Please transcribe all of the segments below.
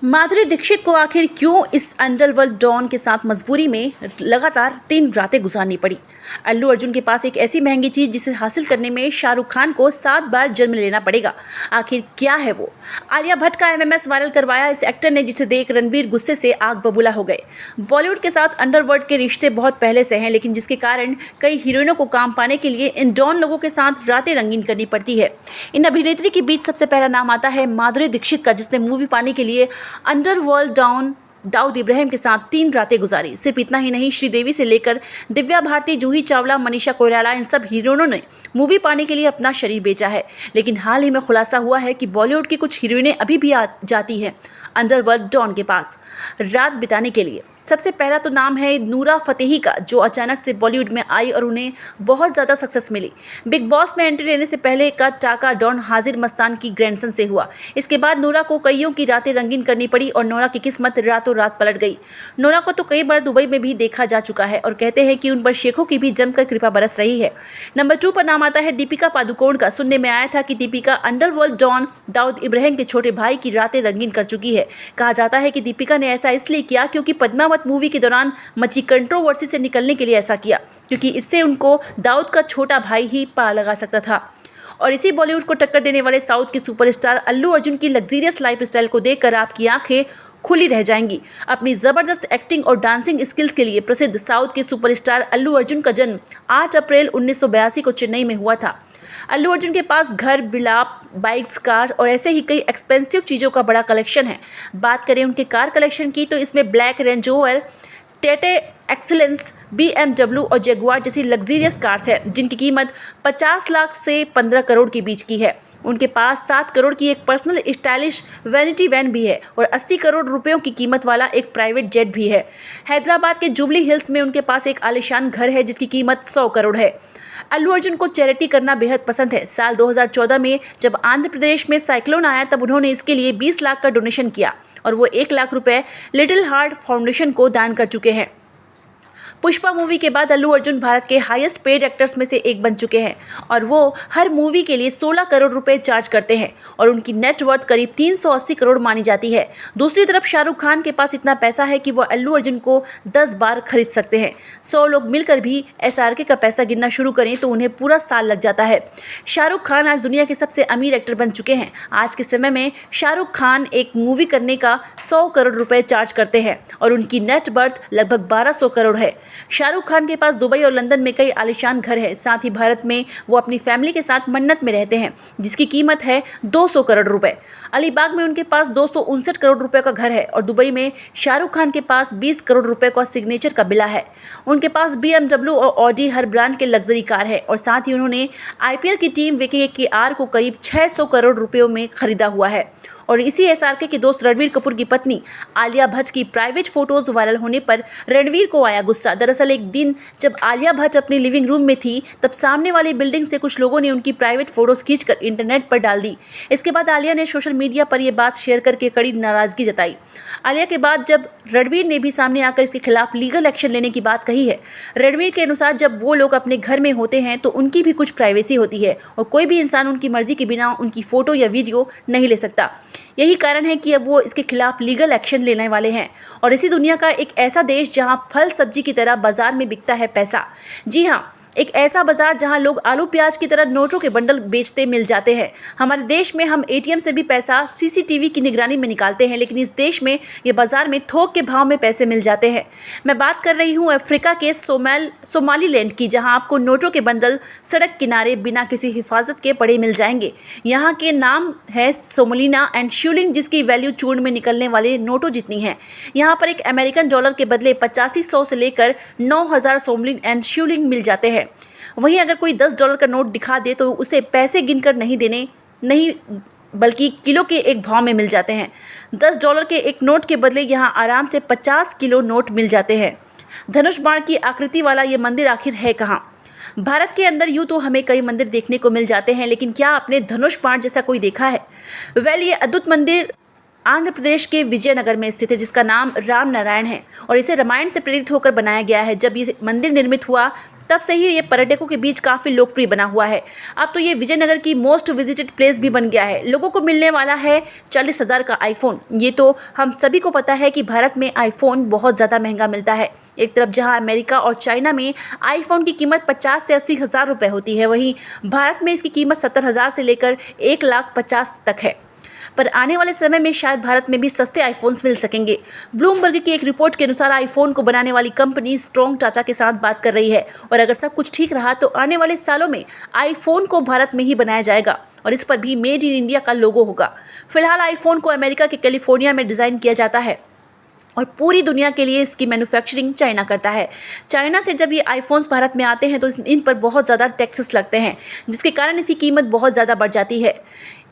माधुरी दीक्षित को आखिर क्यों इस अंडरवर्ल्ड डॉन के साथ मजबूरी में लगातार 3 रातें गुजारनी पड़ी। अल्लू अर्जुन के पास एक ऐसी महंगी चीज जिसे हासिल करने में शाहरुख खान को 7 बार जन्म लेना पड़ेगा। आखिर क्या है वो? आलिया भट्ट का एमएमएस वायरल करवाया इस एक्टर ने, जिसे देख रणवीर गुस्से से आग बबूला हो गए। बॉलीवुड के साथ अंडरवर्ल्ड के रिश्ते बहुत पहले से हैं, लेकिन जिसके कारण कई हीरोइनों को काम पाने के लिए इन डॉन लोगों के साथ रातें रंगीन करनी पड़ती है। इन अभिनेत्री के बीच सबसे पहला नाम आता है माधुरी दीक्षित का, जिसने मूवी पाने के लिए अंडरवर्ल्ड डॉन दाऊद इब्राहिम के साथ 3 रातें गुजारी। सिर्फ इतना ही नहीं, श्रीदेवी से लेकर दिव्या भारती, जूही चावला, मनीषा कोइराला, इन सब हीरोइनों ने मूवी पाने के लिए अपना शरीर बेचा है। लेकिन हाल ही में खुलासा हुआ है कि बॉलीवुड की कुछ हीरोइनें अभी भी आ जाती हैं अंडरवर्ल्ड डॉन के पास रात बिताने के लिए। सबसे पहला तो नाम है नूरा फतेही का, जो अचानक से बॉलीवुड में आई और उन्हें बहुत ज़्यादा सक्सेस मिली। बिग बॉस में एंट्री लेने से पहले का टाका डॉन हाजिर मस्तान की ग्रैंडसन से हुआ। इसके बाद नूरा को कईयों की रातें रंगीन करनी पड़ी और नूरा की किस्मत रातों रात पलट गई। नूरा को तो कई बार दुबई में भी देखा जा चुका है और कहते हैं कि उन पर शेखों की भी जमकर कृपा बरस रही है। नंबर 2 पर नाम आता है दीपिका पादुकोण का। सुनने में आया था कि दीपिका अंडरवर्ल्ड डॉन दाऊद इब्राहिम के छोटे भाई की रातें रंगीन कर चुकी है। कहा जाता है कि दीपिका ने ऐसा इसलिए किया क्योंकि पद्मावत मूवी के दौरान मची कंट्रोवर्सी से निकलने के लिए ऐसा किया, क्योंकि इससे उनको दाऊद का छोटा भाई ही पार लगा सकता था। और इसी बॉलीवुड को टक्कर देने वाले साउथ के सुपरस्टार अल्लू अर्जुन की लग्जरियस लाइफस्टाइल को देखकर आपकी आंखें खुली रह जाएंगी। अपनी जबरदस्त एक्टिंग और डांसिंग स्किल्स के लिए प्रसिद्ध साउथ के सुपरस्टार अल्लू अर्जुन का जन्म 8 अप्रैल 1982 को चेन्नई में हुआ था। अल्लू अर्जुन के पास घर, बिलाप, बाइक्स, कार और ऐसे ही कई एक्सपेंसिव चीज़ों का बड़ा कलेक्शन है। बात करें उनके कार कलेक्शन की तो इसमें black range rover, Tete excellence, BMW और जगुआर जैसी लग्जरियस कार्स हैं, जिनकी कीमत 50 लाख से 15 करोड़ के बीच की है। उनके पास 7 करोड़ की एक पर्सनल स्टाइलिश वैनिटी वैन भी है और 80 करोड़ रुपयों की कीमत वाला एक प्राइवेट जेट भी है। हैदराबाद के जुबली हिल्स में उनके पास एक आलीशान घर है जिसकी कीमत 100 करोड़ है। अल्लू अर्जुन को चैरिटी करना बेहद पसंद है। साल 2014 में जब आंध्र प्रदेश में साइक्लोन आया तब उन्होंने इसके लिए 20 लाख का डोनेशन किया और वो 1 लाख रुपए लिटिल हार्ट फाउंडेशन को दान कर चुके हैं। पुष्पा मूवी के बाद अल्लू अर्जुन भारत के हाईएस्ट पेड एक्टर्स में से एक बन चुके हैं और वो हर मूवी के लिए 16 करोड़ रुपए चार्ज करते हैं और उनकी नेटवर्थ करीब 380 करोड़ मानी जाती है। दूसरी तरफ शाहरुख खान के पास इतना पैसा है कि वो अल्लू अर्जुन को 10 बार खरीद सकते हैं। 100 लोग मिलकर भी SRK का पैसा गिनना शुरू करें तो उन्हें पूरा साल लग जाता है। शाहरुख खान आज दुनिया के सबसे अमीर एक्टर बन चुके हैं। आज के समय में शाहरुख खान एक मूवी करने का 100 करोड़ रुपए चार्ज करते हैं और उनकी नेटवर्थ लगभग 1200 करोड़ है। शाहरुख खान के पास दुबई और लंदन में कई आलीशान घर हैं। साथ ही भारत में वो अपनी फैमिली के साथ मन्नत में रहते हैं, जिसकी कीमत है 200 करोड़ रुपए। अलीबाग में उनके पास 259 करोड़ रुपए का घर है और दुबई में शाहरुख खान के पास 20 करोड़ रुपए का सिग्नेचर का बिला है। उनके पास BMW और ऑडी हर ब्रांड के लग्जरी कार है और साथ ही उन्होंने IPL की टीम KKR को करीब 600 करोड़ रुपयों में खरीदा हुआ है। और इसी SRK के दोस्त रणवीर कपूर की पत्नी आलिया भट्ट की प्राइवेट फोटोज वायरल होने पर रणवीर को आया गुस्सा। दरअसल एक दिन जब आलिया भट्ट अपने लिविंग रूम में थी तब सामने वाली बिल्डिंग से कुछ लोगों ने उनकी प्राइवेट फोटोज खींचकर इंटरनेट पर डाल दी। इसके बाद आलिया ने सोशल मीडिया पर यह बात शेयर करके कड़ी नाराजगी जताई। आलिया के बाद जब रणवीर ने भी सामने आकर इसके खिलाफ लीगल एक्शन लेने की बात कही है। रणवीर के अनुसार जब वो लोग अपने घर में होते हैं तो उनकी भी कुछ प्राइवेसी होती है और कोई भी इंसान उनकी मर्जी के बिना उनकी फोटो या वीडियो नहीं ले सकता। यही कारण है कि अब वो इसके खिलाफ लीगल एक्शन लेने वाले हैं। और इसी दुनिया का एक ऐसा देश जहां फल सब्जी की तरह बाजार में बिकता है पैसा। जी हाँ, एक ऐसा बाजार जहां लोग आलू प्याज की तरह नोटों के बंडल बेचते मिल जाते हैं। हमारे देश में हम ATM से भी पैसा CCTV की निगरानी में निकालते हैं, लेकिन इस देश में ये बाजार में थोक के भाव में पैसे मिल जाते हैं। मैं बात कर रही हूँ अफ्रीका के सोमालीलैंड की, जहां आपको नोटों के बंडल सड़क किनारे बिना किसी हिफाजत के पड़े मिल जाएंगे। यहाँ के नाम है सोमलिना एंड शिवलिंग, जिसकी वैल्यू चूर्ण में निकलने वाले नोटों जितनी है। यहाँ पर एक अमेरिकन डॉलर के बदले 8500 से लेकर 9000 सोमलिन एंड शिवलिंग मिल जाते हैं। वहीं अगर कोई $10 का नोट दिखा दे तो उसे पैसे गिनकर नहीं बल्कि किलो के एक भाव में मिल जाते हैं। $10 के एक नोट के बदले यहाँ आराम से 50 किलो नोट मिल जाते हैं। धनुष बाण की आकृति वाला ये मंदिर आखिर है कहाँ? भारत के अंदर यूँ तो हमें कई मंदिर देखने को मिल जाते हैं, लेकिन क्या आपने धनुष बाण जैसा कोई देखा है? ये अद्भुत मंदिर आंध्र प्रदेश के विजयनगर में स्थित है, जिसका नाम राम नारायण है और इसे रामायण से प्रेरित होकर बनाया गया है। जब ये मंदिर निर्मित हुआ तब से ही ये पर्यटकों के बीच काफ़ी लोकप्रिय बना हुआ है। अब तो ये विजयनगर की मोस्ट विजिटेड प्लेस भी बन गया है। लोगों को मिलने वाला है 40,000 का आईफोन। ये तो हम सभी को पता है कि भारत में आईफोन बहुत ज़्यादा महंगा मिलता है। एक तरफ जहां अमेरिका और चाइना में आईफोन की कीमत 50 से 80 हज़ार रुपये होती है, वहीं भारत में इसकी कीमत 70,000 से लेकर 1,50,000 तक है। पर आने वाले समय में शायद भारत में भी सस्ते आईफोन्स मिल सकेंगे। ब्लूमबर्ग की एक रिपोर्ट के अनुसार आईफोन को बनाने वाली कंपनी स्ट्रॉन्ग टाटा के साथ बात कर रही है और अगर सब कुछ ठीक रहा तो आने वाले सालों में आईफोन को भारत में ही बनाया जाएगा और इस पर भी मेड इन इंडिया का लोगो होगा। फिलहाल आईफोन को अमेरिका के कैलिफोर्निया में डिज़ाइन किया जाता है और पूरी दुनिया के लिए इसकी मैन्युफैक्चरिंग चाइना करता है। चाइना से जब ये आईफोन्स भारत में आते हैं तो इन पर बहुत ज़्यादा टैक्सेस लगते हैं, जिसके कारण इसकी कीमत बहुत ज़्यादा बढ़ जाती है।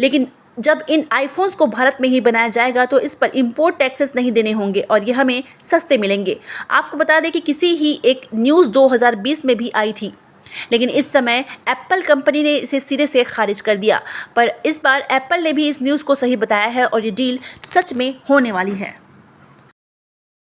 लेकिन जब इन आईफोन्स को भारत में ही बनाया जाएगा तो इस पर इंपोर्ट टैक्सेस नहीं देने होंगे और ये हमें सस्ते मिलेंगे। आपको बता दें कि किसी ही एक न्यूज़ 2020 में भी आई थी, लेकिन इस समय एप्पल कंपनी ने इसे सिरे से खारिज कर दिया। पर इस बार एप्पल ने भी इस न्यूज़ को सही बताया है और ये डील सच में होने वाली है।